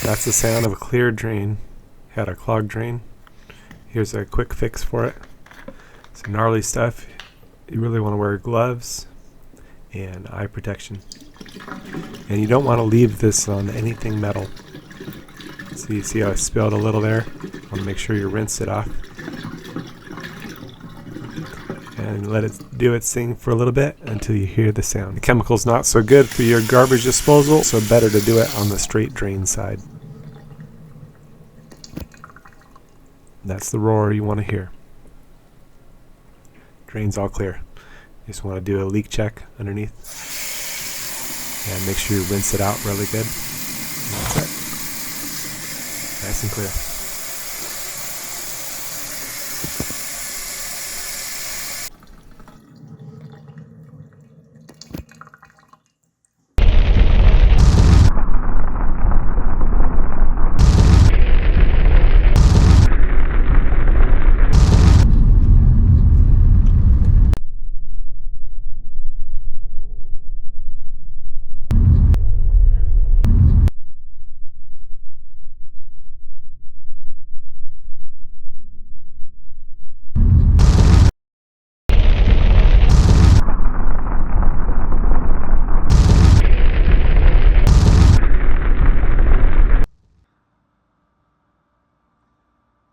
That's the sound of a clear drain. Had a clogged drain. Here's a quick fix for it. Some gnarly stuff. You really want to wear gloves and eye protection. And you don't want to leave this on anything metal. So you see how I spilled a little there? Want to make sure you rinse it off. And let it do its thing for a little bit until you hear the sound. The chemical's not so good for your garbage disposal, so better to do it on the straight drain side. That's the roar you want to hear. Drain's all clear. You just want to do a leak check underneath. And make sure you rinse it out really good. And that's it. Nice and clear.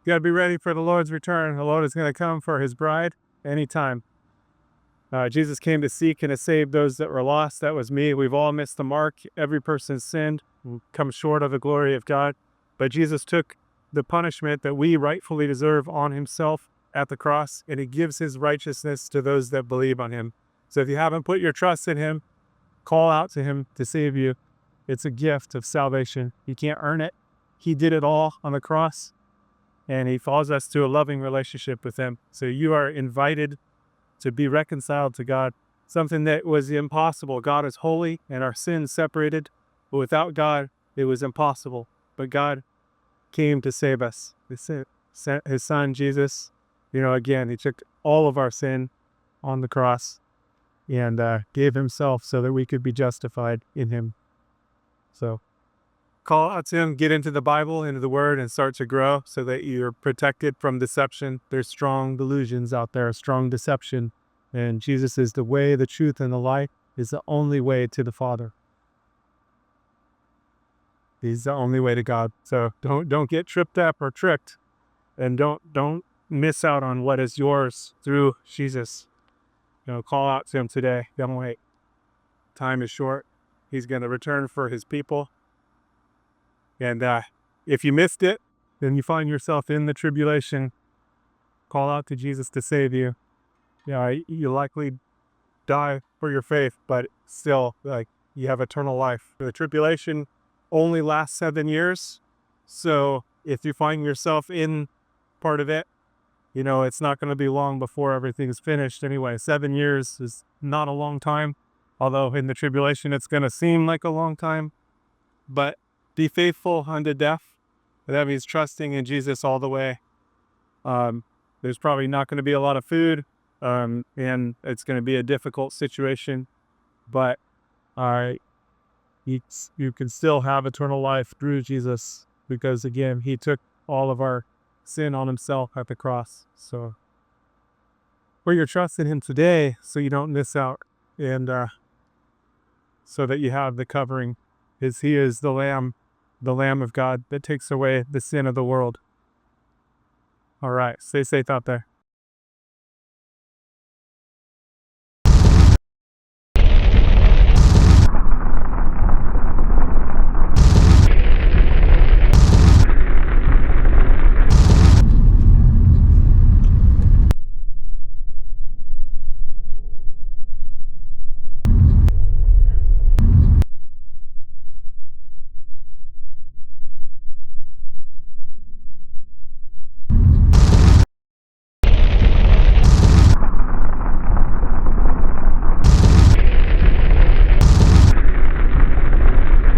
You got to be ready for the Lord's return. The Lord is going to come for his bride anytime. Jesus came to seek and to save those that were lost. That was me. We've all missed the mark. Every person sinned, come short of the glory of God. But Jesus took the punishment that we rightfully deserve on himself at the cross, and he gives his righteousness to those that believe on him. So if you haven't put your trust in him, call out to him to save you. It's a gift of salvation. You can't earn it. He did it all on the cross. And he calls us to a loving relationship with him. So you are invited to be reconciled to God, something that was impossible. God is holy and our sins separated. But without God, it was impossible. But God came to save us. He sent his son, Jesus. Again, he took all of our sin on the cross and gave himself so that we could be justified in him. So call out to him, get into the Bible, into the Word, and start to grow so that you're protected from deception. There's strong delusions out there, strong deception. And Jesus is the way, the truth, and the light. Is the only way to the Father. He's the only way to God. So don't get tripped up or tricked. And don't miss out on what is yours through Jesus. Call out to him today. Don't wait. Time is short. He's going to return for his people. And if you missed it, then you find yourself in the tribulation. Call out to Jesus to save you. You likely die for your faith, but still, you have eternal life. The tribulation only lasts 7 years. So if you find yourself in part of it, it's not going to be long before everything is finished anyway. 7 years is not a long time, although in the tribulation it's going to seem like a long time. But be faithful unto death. That means trusting in Jesus all the way. There's probably not going to be a lot of food, and it's going to be a difficult situation, but you can still have eternal life through Jesus, because again, he took all of our sin on himself at the cross. So put your trust in him today so you don't miss out, and so that you have the covering. He is the Lamb of God that takes away the sin of the world. All right, stay safe out there.